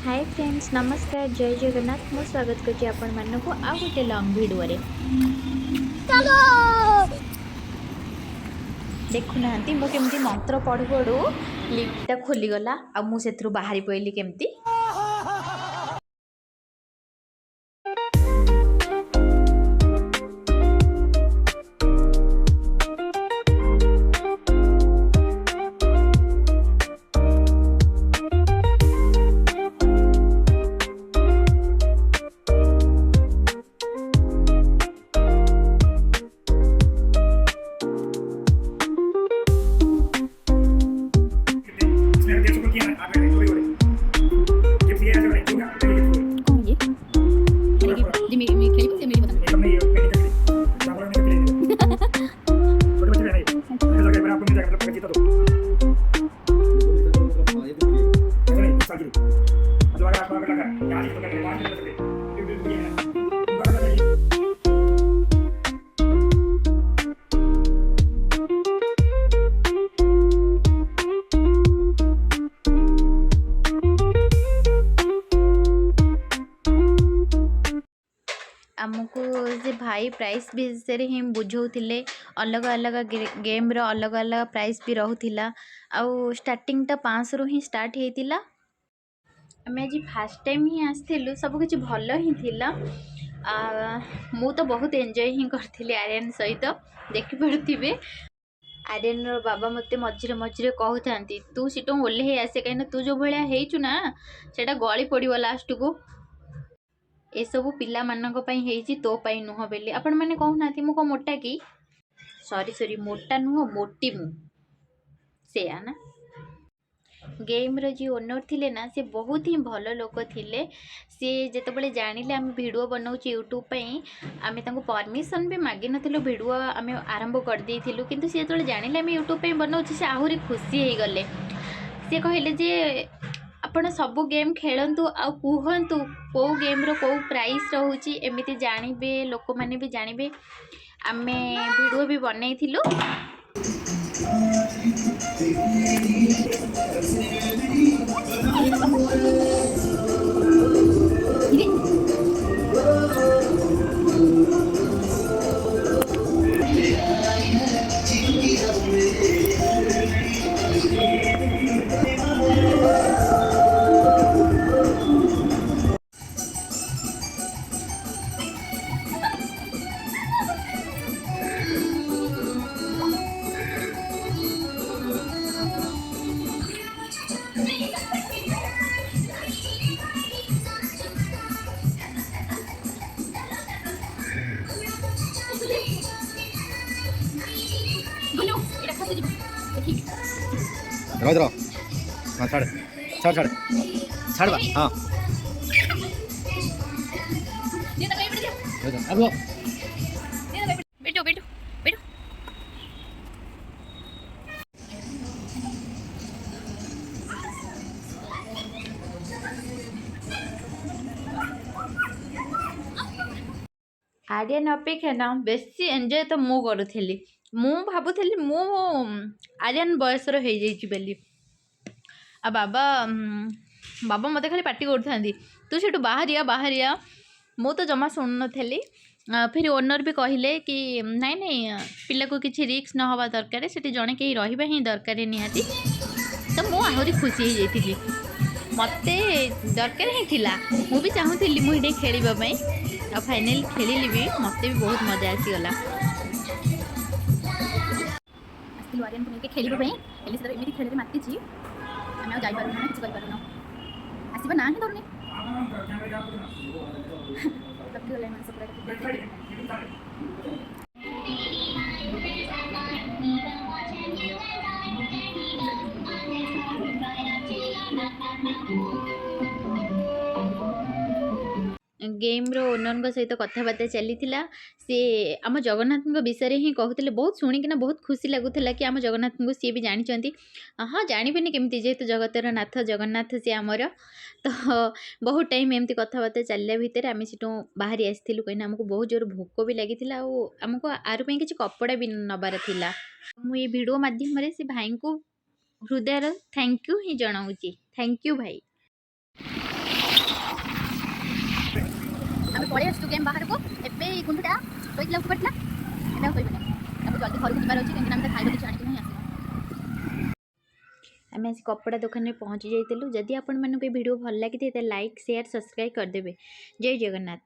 Hi friends नमस्कार जय जगन्नाथ मु स्वागत करछि आपण मानकु आ गोटे लॉन्ग वीडियो रे देखु नांती मु केमती मंत्र पढु पढु लिफ्ट खोली गला आ मु सेथरु बाहरी पइली केमती। आमको से भाई प्राइस विषय ही बुझाऊे अलग अलग गेम रो अलग अलग प्राइस भी रोला आउ स्टार्टिंग टा 500 ही स्टार्ट होता। आम आज फास्ट टाइम ही आसलु सबकि भल ही थिला। मु तो बहुत एंजॉय ही करी आर्यन सहित देखी पड़े। आर्यन रो बाबा मते मझे मझे कहते तू सीटू ओह्ले आसे कहीं तू जो भाया होचु ना सेटा गली पड़ो लास्ट को ए सब पिला मानक पई हेची तो पई नुह बेली आपण माने कहना मु को मोटा की सॉरी मोटा नुह मोटी मु से ना। गेम रो जी ओनर थिले ना से बहुत ही भल लोक थिले। सी जेते बळे जानिले हम वीडियो बनाउची यूट्यूब पई आमे तांको परमिशन भी मागी नथिलो वीडियो आमे आरंभ कर देथिलु किंतु से जेते जानिले हम यूट्यूब पई बनाउची से आहुरी खुशी हे गले। से कहले जे आपण सबु गेम खेलंतु आ कहतु कौ गेम रो कौ प्राइस रोची एमती जानबे लोक माने भी जानबे आमे वीडियो भी बनैथिलु। इधर हाँ छाड़ छाड़ छाड़ छाड़ बा हाँ अब लो बैठो बैठो बैठो। आर्यन अपेक्षा ना बेसी एंजॉय तो मु करूली। मु भावुली मु आर्यन बयसर हो जाइए आ बाबा बाबा मत खाली पार्टी कर तू से बाहरिया मु तो जमा शुणु नी। फिर ओनर भी कहले कि नाई नाई पिला को किसी रिस्क न हवा दरकार से जड़े कहीं रहा ही दरकार निहाती तो मु आहरी खुशी हो जाती मत दरकार ही थिला मु भी चाहूली मुझे खेलवाई आ फाइनल खेलिली भी मत भी बहुत मजा आसीगला। आर्यन को लेके खेलवाई एमती खेल माति आम आ जापर ना किसी कर आसवा ना ही धरुनी गेम रो ओनर सहित कथबार्ता चली सी आम जगन्नाथ विषय ही कहते बहुत शुणिकिना बहुत खुशी लगुला कि आम जगन्नाथ को सी भी जानते। हाँ जानबेनि केमती जेहेतु जगतर नाथ जगन्नाथ सी आमर तो बहुत टाइम एमती कथबार्ता चलला भितर आम से बाहरी आसलु कहीं आमको बहुत जोर भोक भी लगी आमको आर किसी कपड़ा भी नबार थिला। मुझे वीडियो माध्यम से भाई को हृदय थैंक यू ही जनाऊँगी। थैंक यू भाई। पड़े आसु गेम बाहर को एबे गुंडुटा शोइला पड़ला एटा शोइबना अब जल्दी घर को जिबार अछि केना हम खाइबो कि जानि कि नहीं आसी आम आस कपड़ा दुकान में पहुँची जाइलु जदि आपण मानक वीडियो भल लगी तो लाइक शेयर सब्सक्राइब करदेवे जय जगन्नाथ।